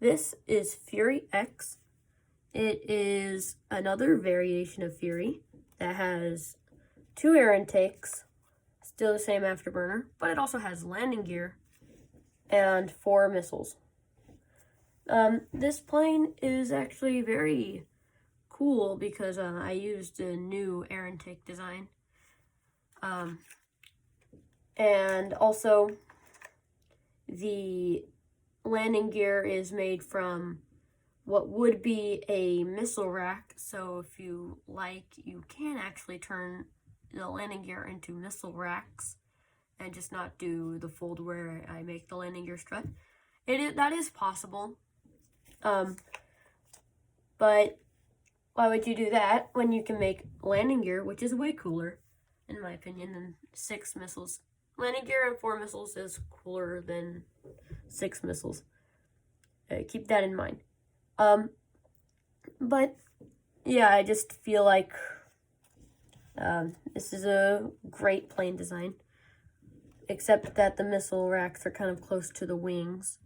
This is Fury X. It is another variation of Fury that has 2 air intakes, still the same afterburner, but it also has landing gear and 4 missiles. This plane is actually very cool because I used a new air intake design. And also the landing gear is made from what would be a missile rack. So if you like, you can actually turn the landing gear into missile racks and just not do the fold where I make the landing gear strut. That is possible. But why would you do that when you can make landing gear, which is way cooler, in my opinion, than 6 missiles. Landing gear and 4 missiles is cooler than 6 missiles. Keep that in mind. But yeah, I just feel like this is a great plane design, except that the missile racks are kind of close to the wings,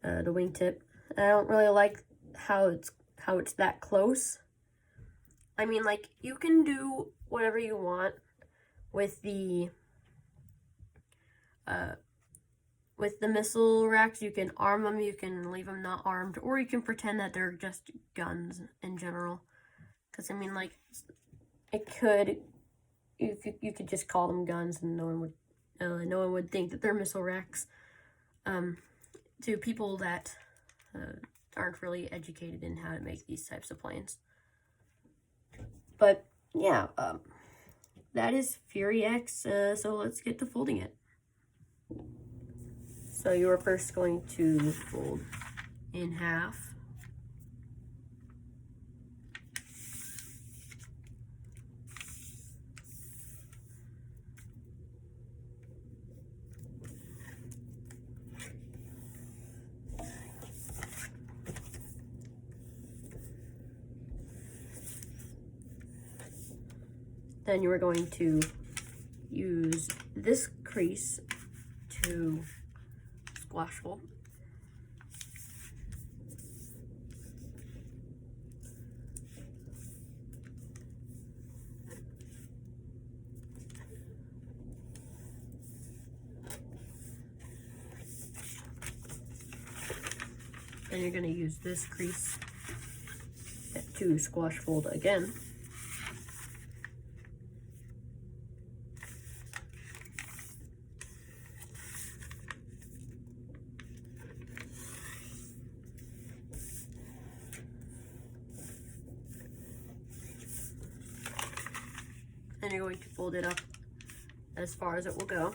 the wingtip. I don't really like how it's that close. I mean, like, you can do whatever you want with the missile racks. You can arm them, you can leave them not armed, or you can pretend that they're just guns in general. Because, I mean, like, you could just call them guns and no one would think that they're missile racks. To people that aren't really educated in how to make these types of planes. But yeah, that is Fury X, so let's get to folding it. So you are first going to fold in half. Then you are going to use this crease to squash fold. Then you're going to use this crease to squash fold again. Then you're going to fold it up as far as it will go.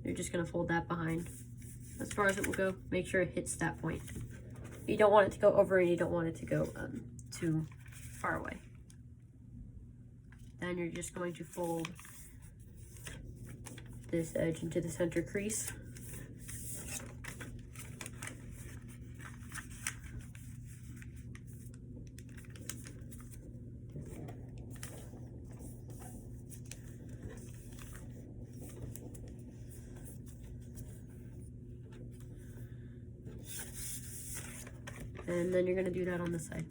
You're just going to fold that behind as far as it will go. Make sure it hits that point. You don't want it to go over and you don't want it to go too far away. Then you're just going to fold this edge into the center crease. And then you're going to do that on this side.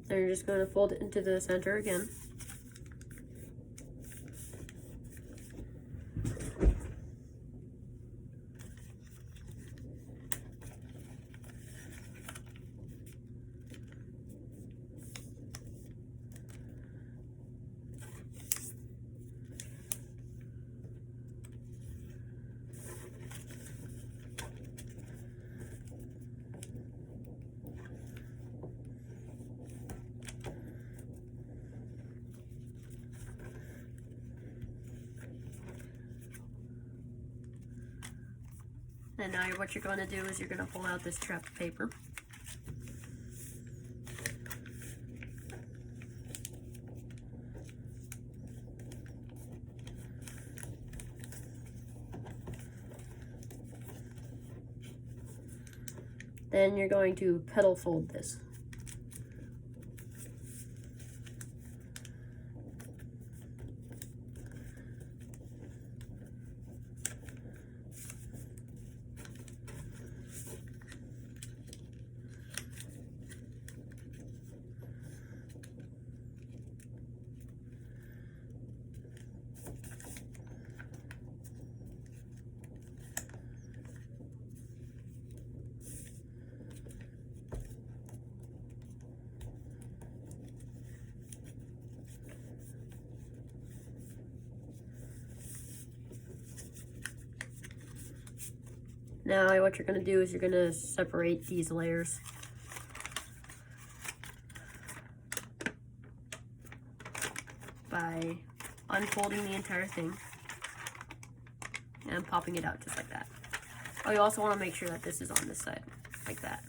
Then you're just going to fold it into the center again. And now what you're going to do is you're going to pull out this trapped paper. Then you're going to petal fold this. Now what you're going to do is you're going to separate these layers. By unfolding the entire thing and popping it out just like that. Oh, you also want to make sure that this is on this side, like that.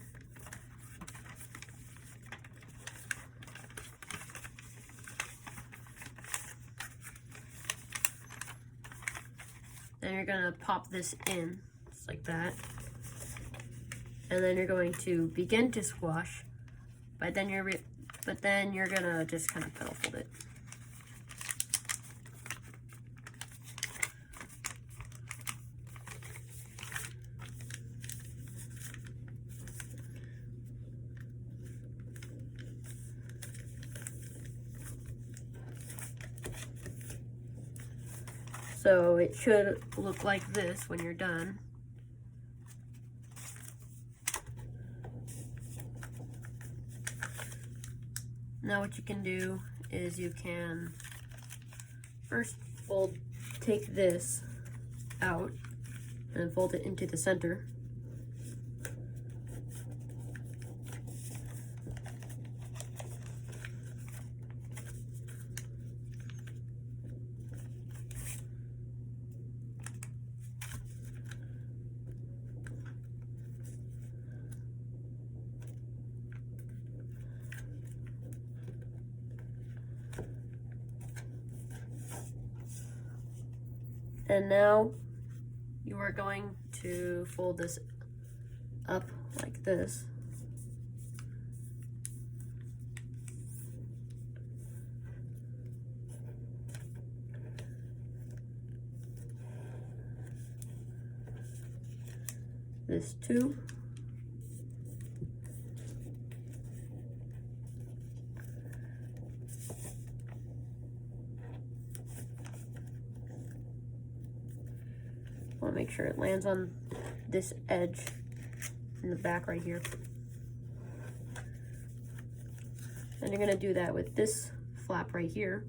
Then you're going to pop this in, just like that. And then you're going to begin to squash, but then you're going to just kind of petal fold it. So it should look like this when you're done. Now what you can do is you can first take this out and fold it into the center. And now you are going to fold this up like this. This too. Want to make sure it lands on this edge in the back right here. And you're going to do that with this flap right here.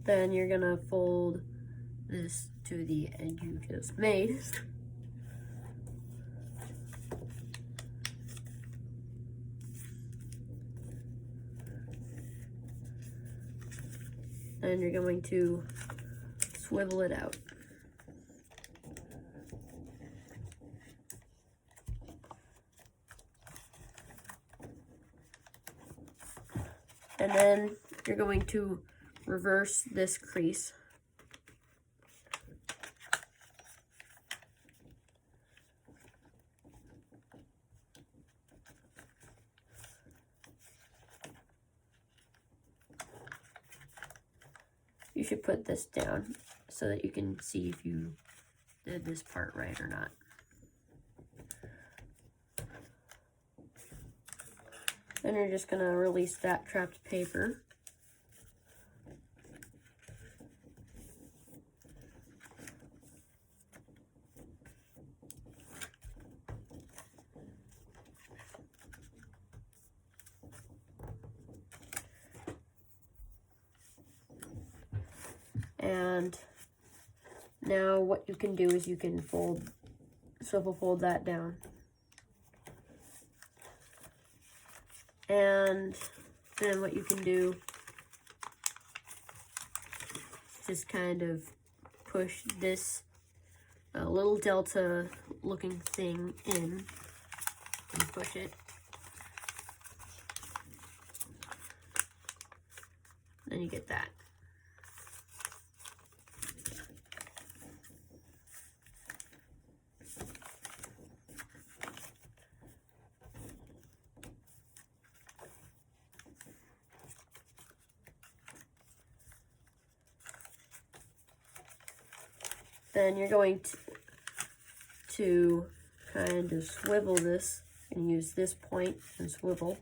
Then you're going to fold this to the edge you just made. And you're going to swivel it out. And then you're going to reverse this crease. You should put this down so that you can see if you did this part right or not. Then you're just going to release that trapped paper. And now what you can do is you can swivel fold that down. And then what you can do is just kind of push this little delta looking thing in and push it. Then you get that. Then you're going to kind of swivel this and use this point and swivel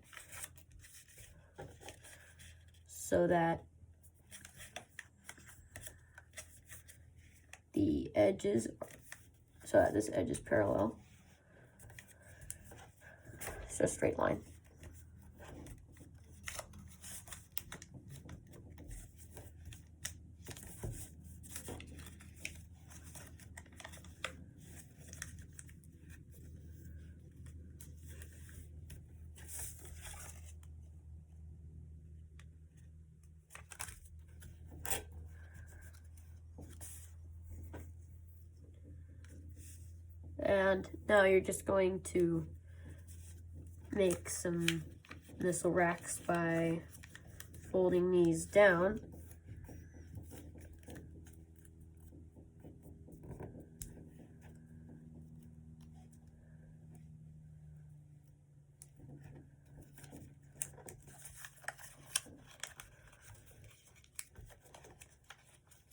so that the edges, so that this edge is parallel. It's a straight line. And now you're just going to make some missile racks by folding these down.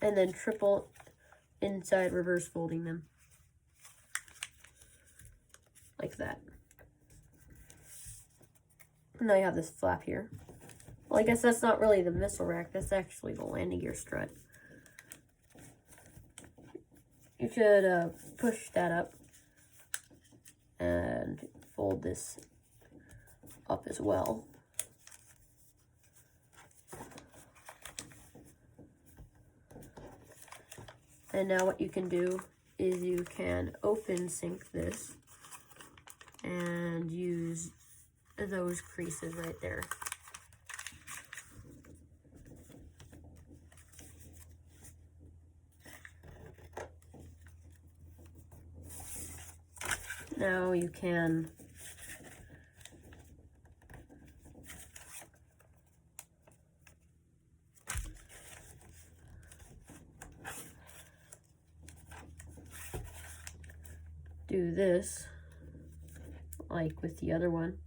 And then triple inside reverse folding them. Like that. And now you have this flap here. Well, I guess that's not really the missile rack, that's actually the landing gear strut. You should push that up and fold this up as well. And now what you can do is you can open sync this and use those creases right there. Now you can do this like with the other one.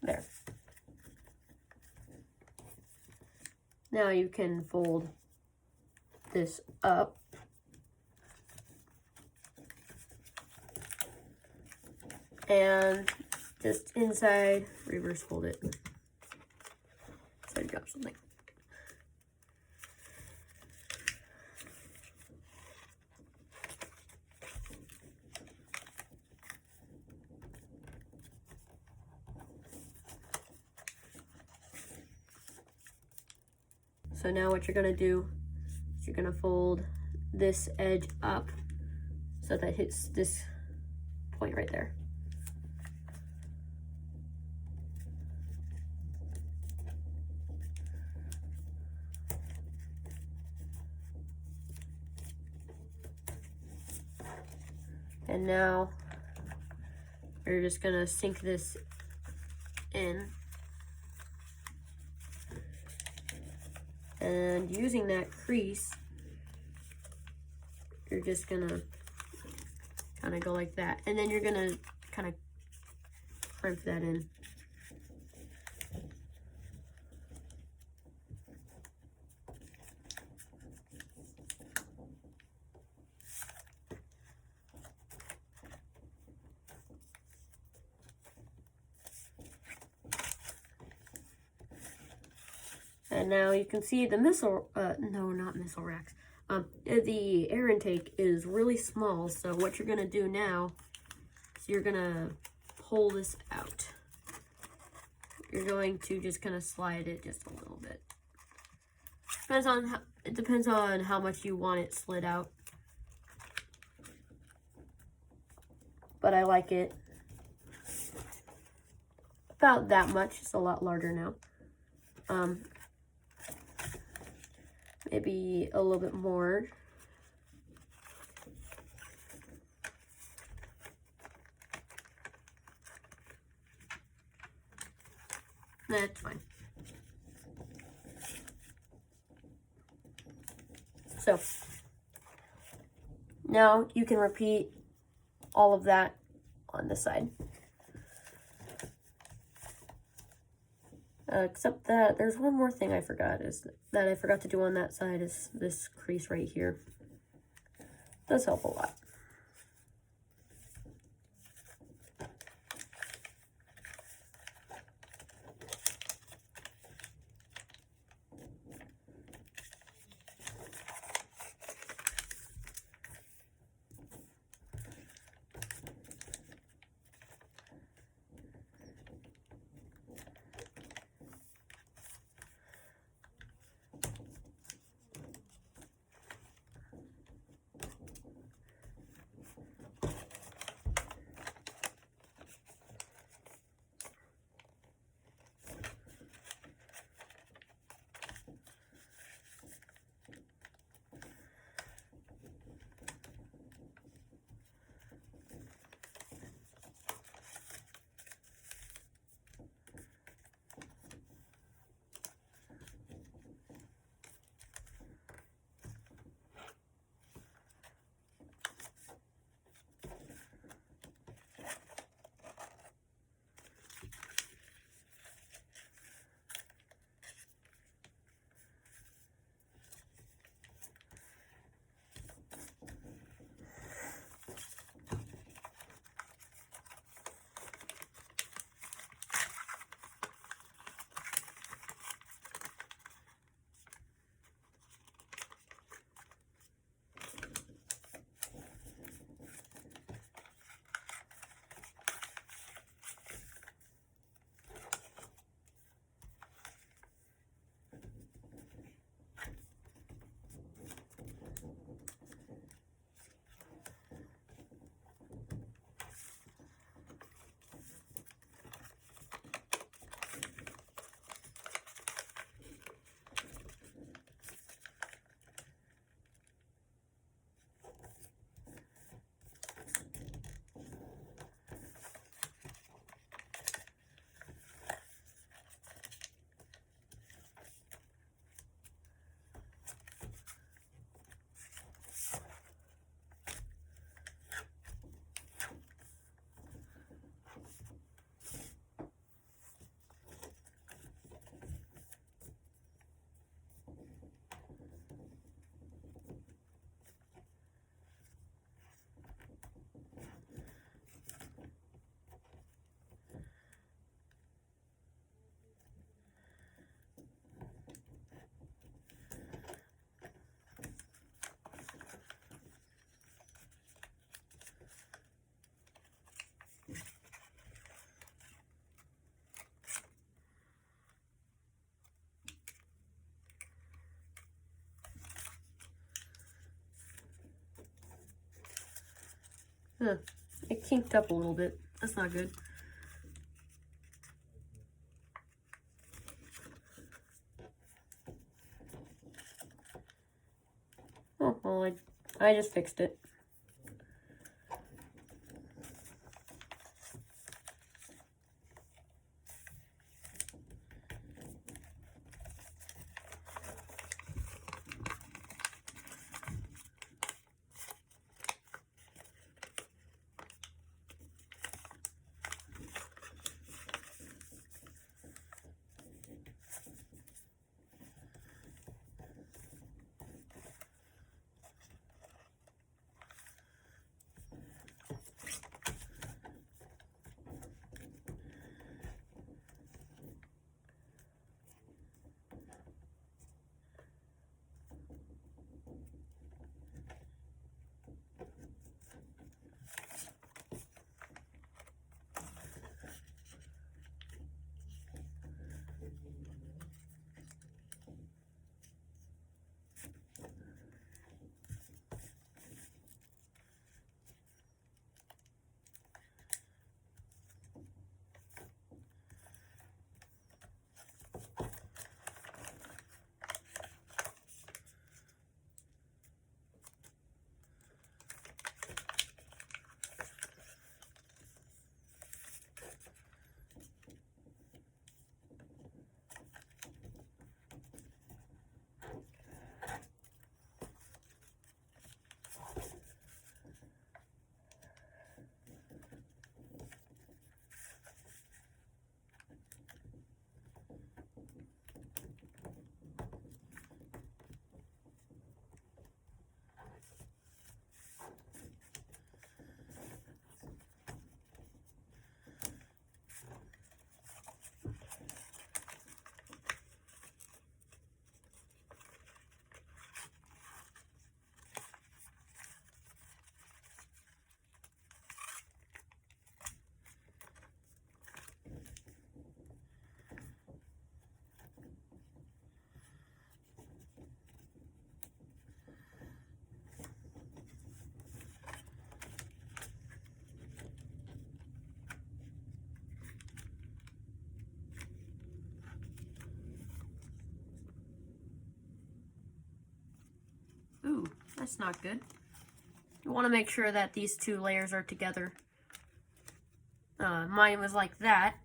There. Now you can fold this up and just inside reverse fold it. So I drop something. So now what you're gonna do is you're gonna fold this edge up so that hits this point right there. And now you're just gonna sink this in. And using that crease, you're just gonna kind of go like that. And then you're gonna kind of crimp that in. And now you can see the missile, no, not missile racks. The air intake is really small, so what you're gonna do now is you're gonna pull this out. You're going to just kind of slide it just a little bit. It depends on how much you want it slid out. But I like it about that much. It's a lot larger now. Maybe a little bit more. That's fine. So now you can repeat all of that on this side. Except that there's one more thing I forgot, is that I forgot to do on that side is this crease right here. Does help a lot. Huh. It kinked up a little bit. That's not good. Oh, well, I just fixed it. That's not good. You want to make sure that these two layers are together. Mine was like that.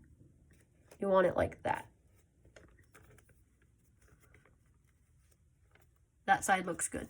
You want it like that. That side looks good.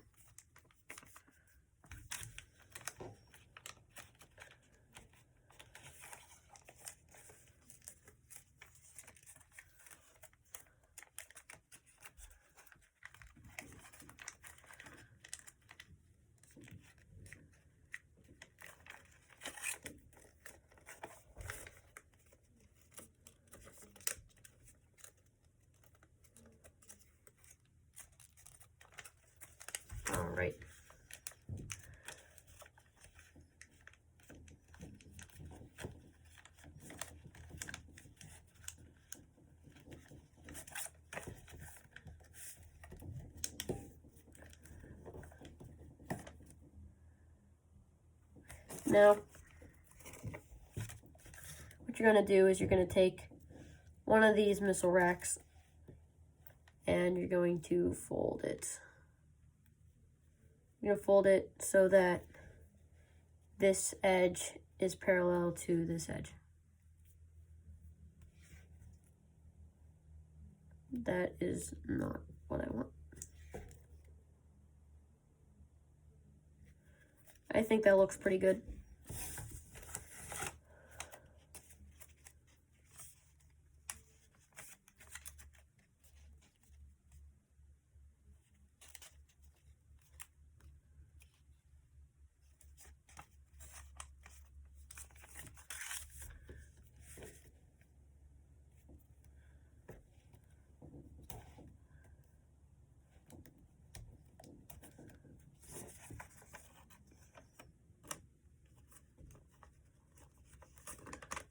All right. Now, what you're going to do is you're going to take one of these missile racks and you're going to fold it. You're going to fold it so that this edge is parallel to this edge. That is not what I want. I think that looks pretty good.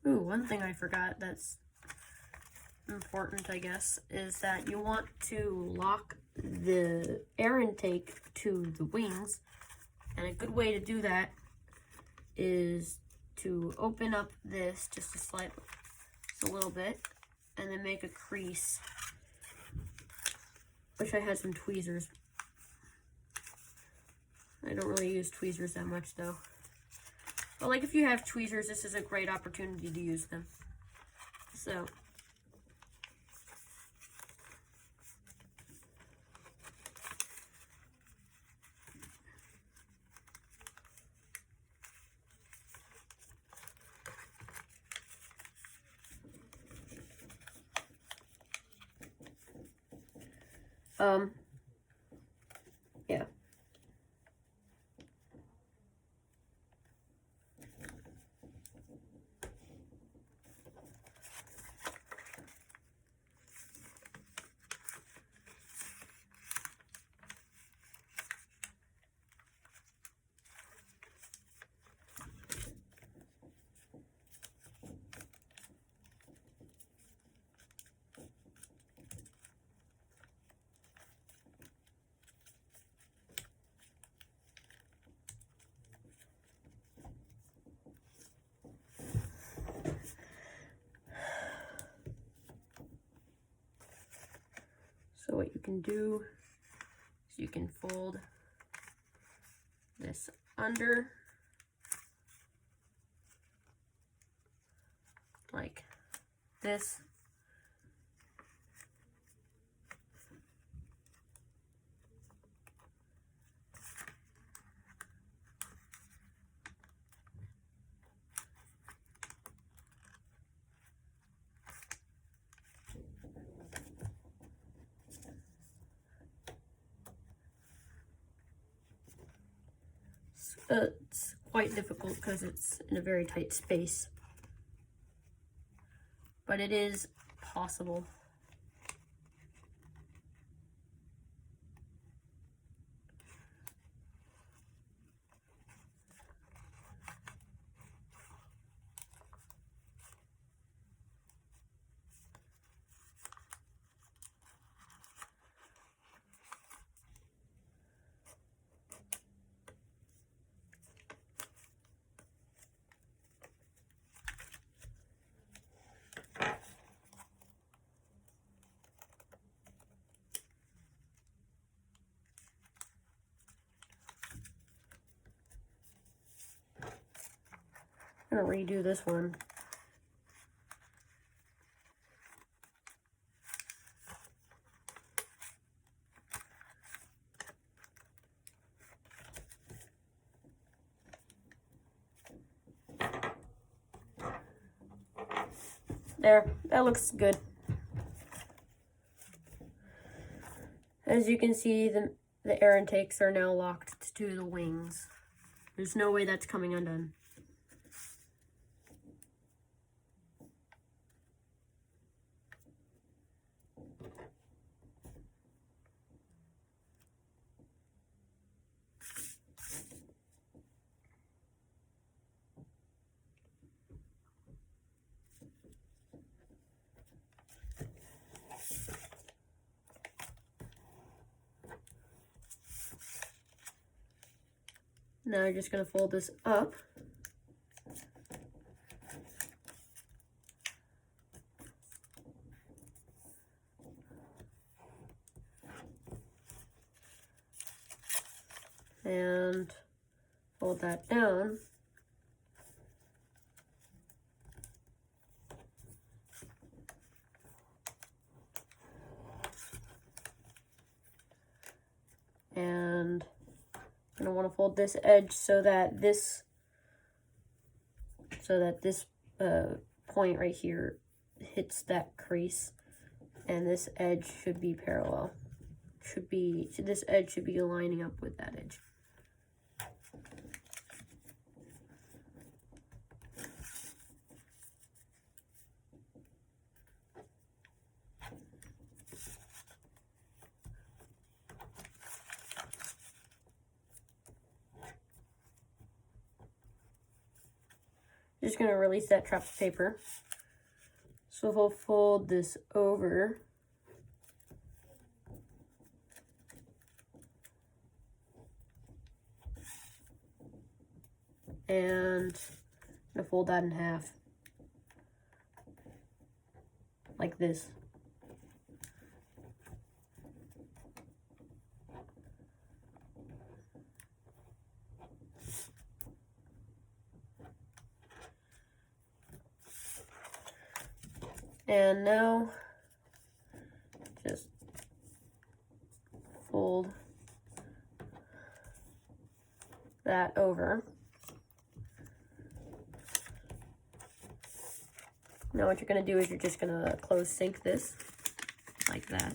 Ooh, one thing I forgot that's important, I guess, is that you want to lock the air intake to the wings. And a good way to do that is to open up this just a little bit and then make a crease. Wish I had some tweezers. I don't really use tweezers that much though. But like if you have tweezers, this is a great opportunity to use them. So yeah. So what you can do is you can fold this under like this. It's quite difficult because it's in a very tight space, but it is possible. I'm gonna redo this one. There, that looks good. As you can see, the air intakes are now locked to the wings. There's no way that's coming undone. Now you're just going to fold this up. And fold that down. And I'm going to want to fold this edge so that this point right here hits that crease, and this edge should be parallel. This edge should be lining up with that edge. Just going to release that trap paper. So we'll fold this over. And I'm going to fold that in half. Like this. And now, just fold that over. Now what you're going to do is you're just going to close sink this, like that.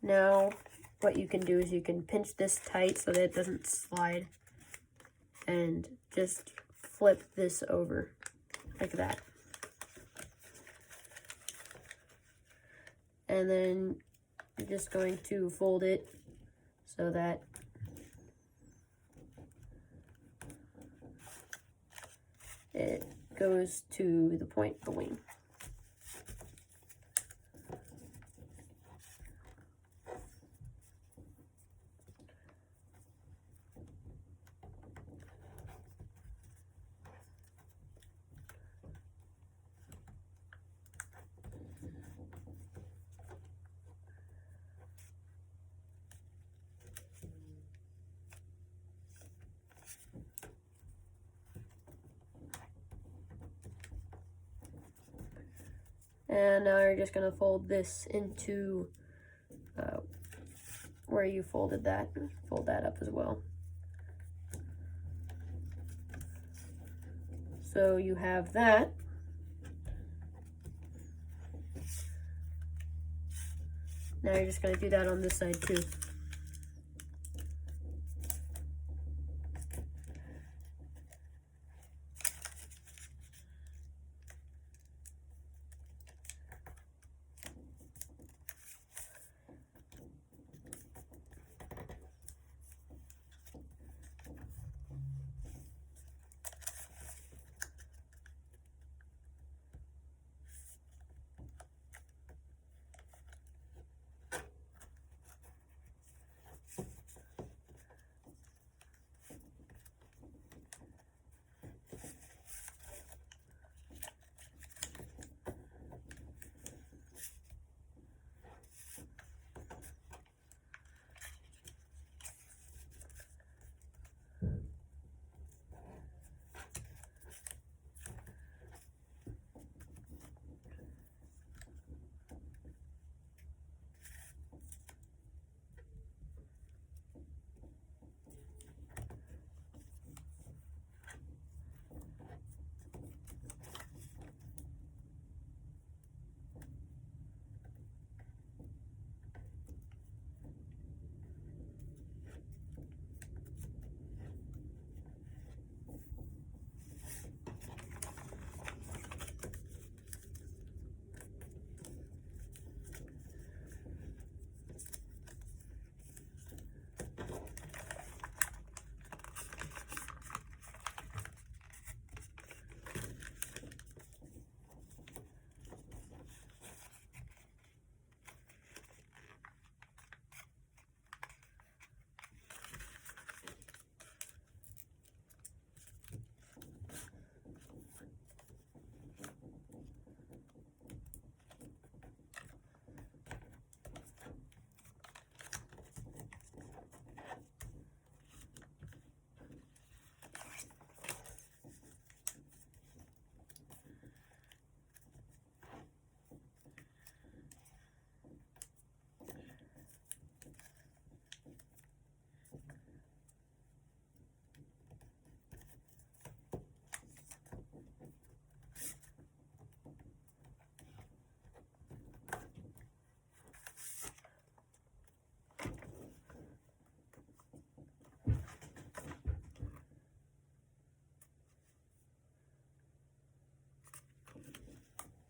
Now, what you can do is you can pinch this tight so that it doesn't slide, and just flip this over, like that. And then you're just going to fold it so that it goes to the point of the wing. And now you're just going to fold this into where you folded that. Fold that up as well. So you have that. Now you're just going to do that on this side too.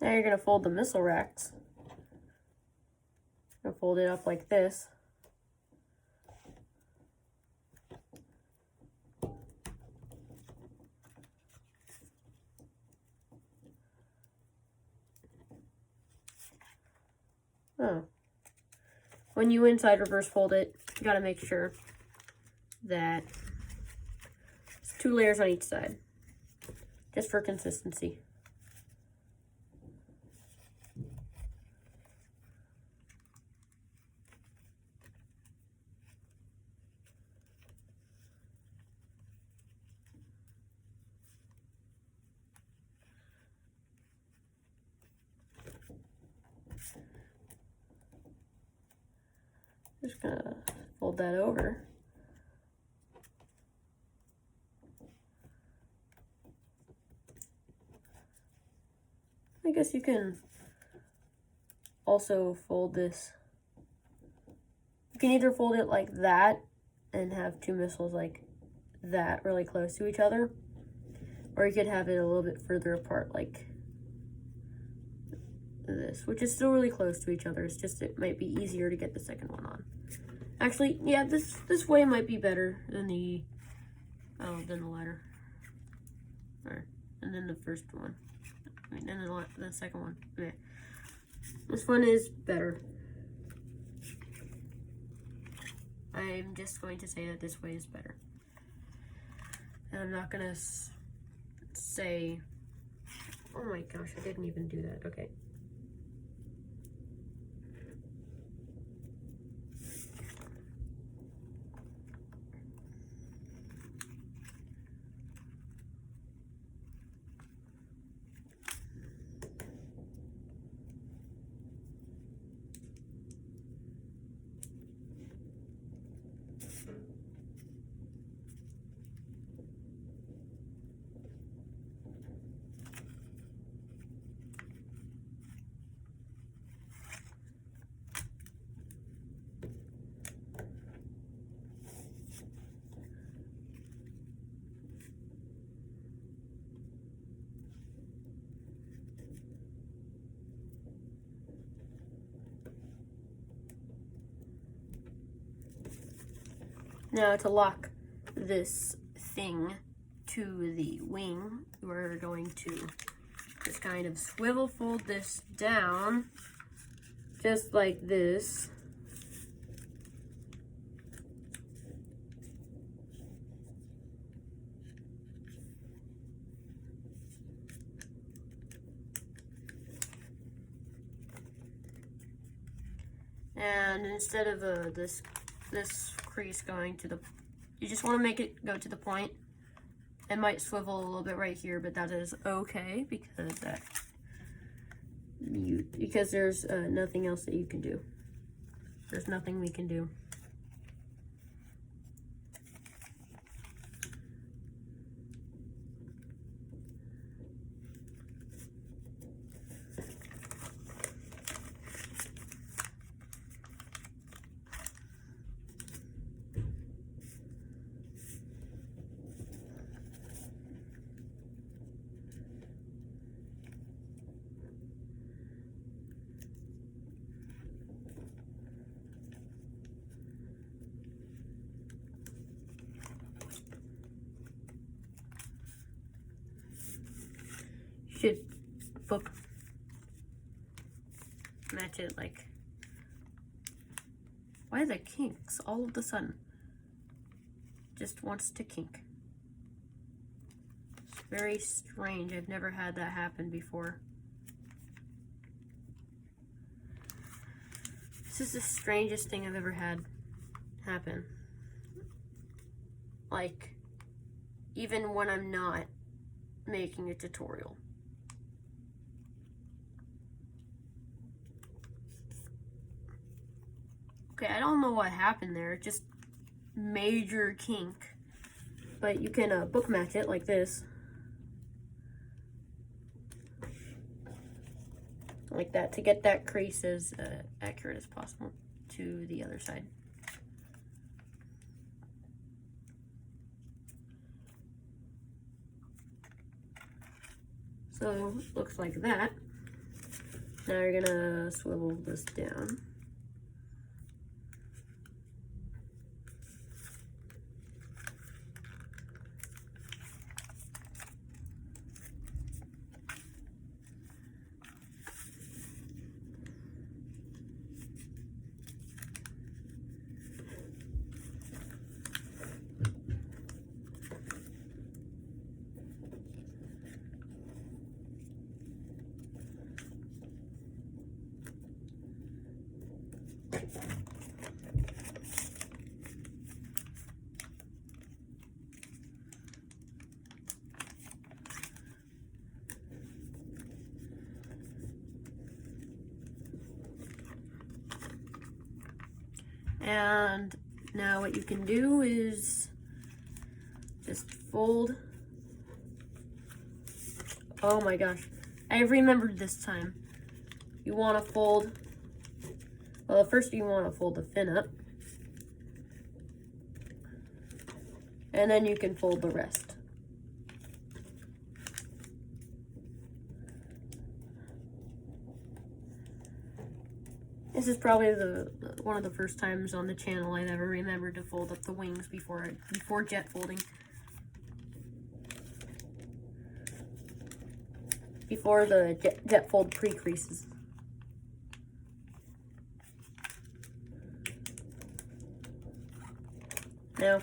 Now you're going to fold the missile racks. You're going to fold it up like this. Oh. When you inside reverse fold it, you gotta make sure that it's 2 layers on each side, just for consistency. Just gonna fold that over. I guess you can also fold this. You can either fold it like that and have 2 missiles like that really close to each other, or you could have it a little bit further apart like this, which is still really close to each other. It's just it might be easier to get the second one on. Actually, yeah, this way might be better than the latter, and then the first one. I mean, and the second one. Okay. This one is better. I'm just going to say that this way is better, and I'm not gonna say. Oh my gosh, I didn't even do that. Okay. Now to lock this thing to the wing, we're going to just kind of swivel fold this down, just like this. And instead of this crease going to the, you just want to make it go to the point. It might swivel a little bit right here, but that is okay because there's nothing else that you can do. There's nothing we can do. Should book match it like, why the kinks all of a sudden just wants to kink. It's very strange. I've never had that happen before. This is the strangest thing I've ever had happen. Like, even when I'm not making a tutorial. Okay, I don't know what happened there, just major kink. But you can book match it like this. Like that, to get that crease as accurate as possible to the other side. So, looks like that. Now you're gonna swivel this down. And now what you can do is just fold. Oh my gosh, I remembered this time. You want to fold, well, first you want to fold the fin up. And then you can fold the rest. This is probably one of the first times on the channel I've ever remembered to fold up the wings before jet folding. Before the jet fold pre-creases. Now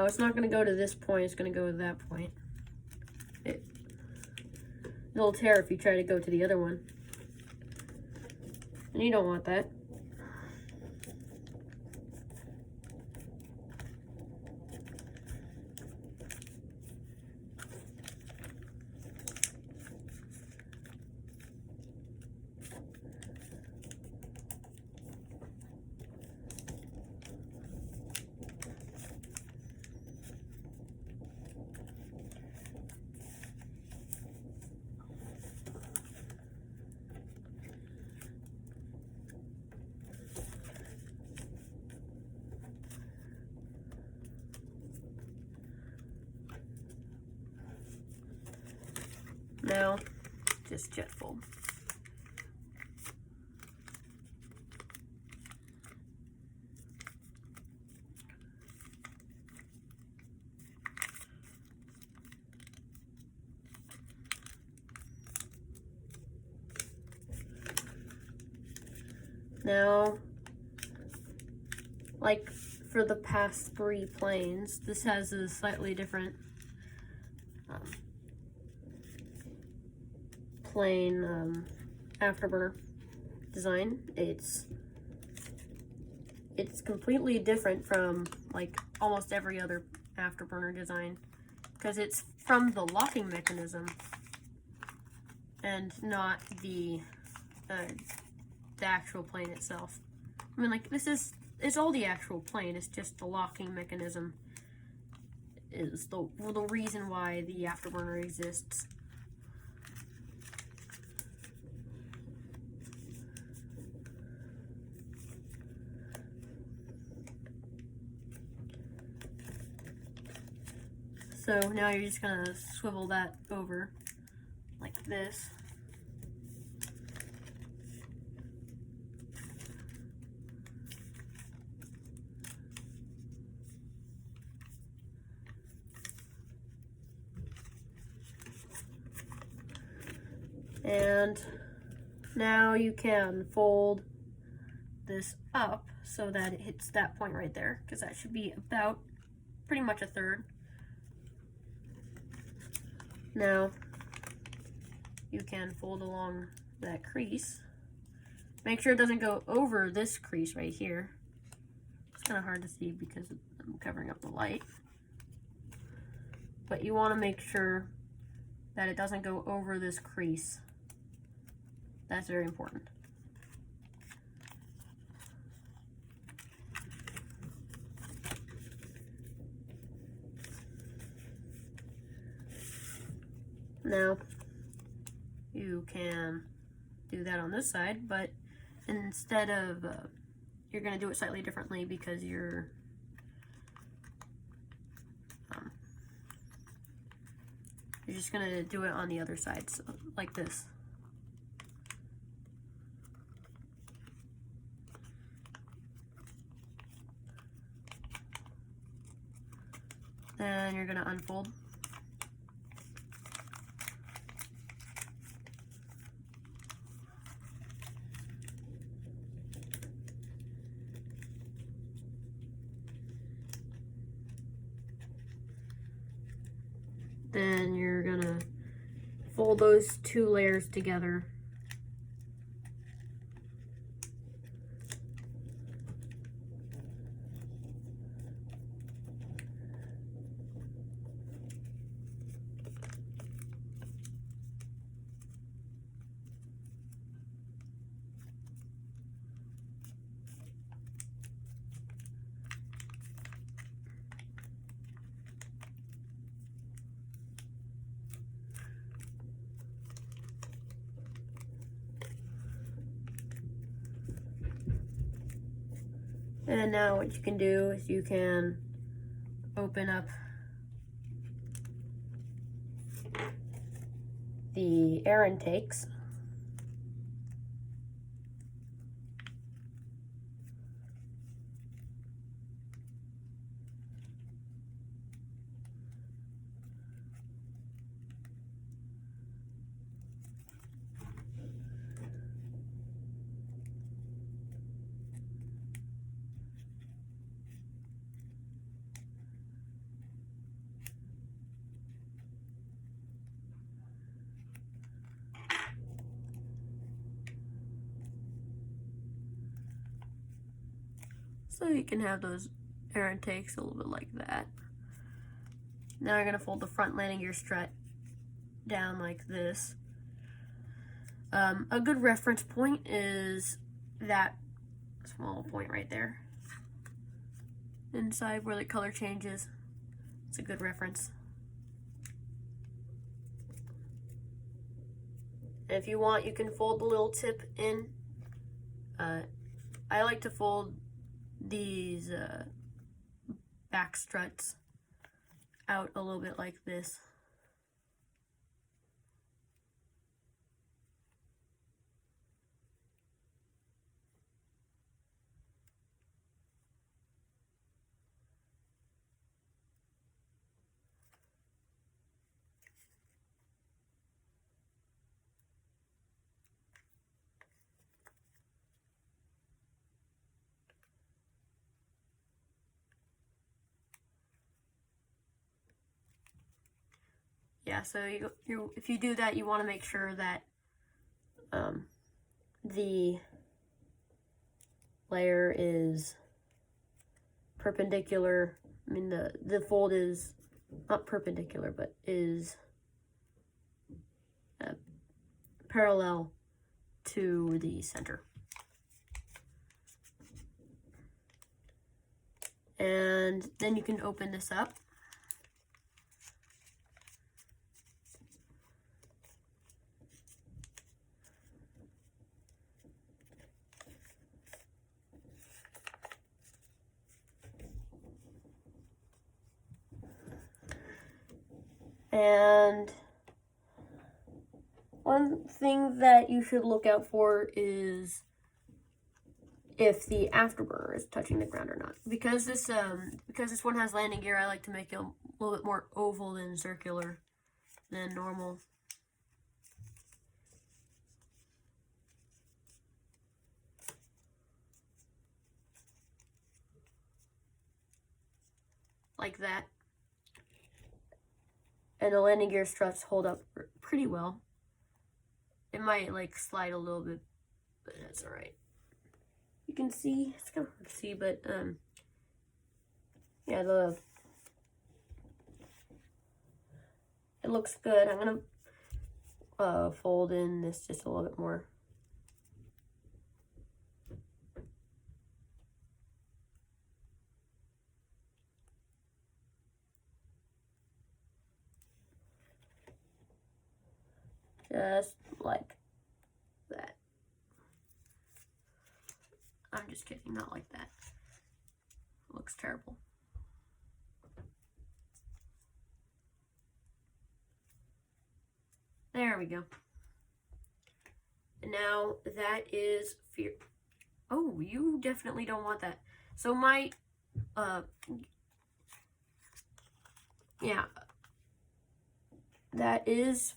it's not going to go to this point, it's going to go to that point. It'll tear if you try to go to the other one. And you don't want that. Now, just jet fold. Now, like for the past 3 planes, this has a slightly different plain afterburner design. It's completely different from like almost every other afterburner design because it's from the locking mechanism and not the actual plane itself. I mean, like, it's all the actual plane, it's just the locking mechanism is the reason why the afterburner exists. So now you're just gonna swivel that over like this. And now you can fold this up so that it hits that point right there, because that should be about pretty much 1/3. Now you can fold along that crease. Make sure it doesn't go over this crease right here. It's kind of hard to see because I'm covering up the light. But you want to make sure that it doesn't go over this crease. That's very important. Now, you can do that on this side, but instead of, you're going to do it slightly differently because you're You're just gonna do it on the other side, so like this. Then you're gonna unfold. Then you're gonna fold those two layers together. And now what you can do is you can open up the air intakes. So you can have those air intakes a little bit like that. Now you're gonna fold the front landing gear strut down like this. A good reference point is that small point right there. Inside where the color changes. It's a good reference. And if you want, you can fold the little tip in. I like to fold these back struts out a little bit like this. Yeah, so if you do that, you want to make sure that the layer is perpendicular. I mean, the fold is not perpendicular, but is parallel to the center. And then you can open this up. And one thing that you should look out for is if the afterburner is touching the ground or not. Because this one has landing gear, I like to make it a little bit more oval than circular than normal. Like that. And the landing gear struts hold up pretty well. It might like slide a little bit, but that's all right. You can see, it's kind of hard to see, but yeah, it looks good. I'm gonna fold in this just a little bit more. Just like that. I'm just kidding, not like that. It looks terrible. There we go. And now that is fear. Oh, you definitely don't want that. So my, yeah, that is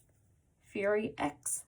Fury X.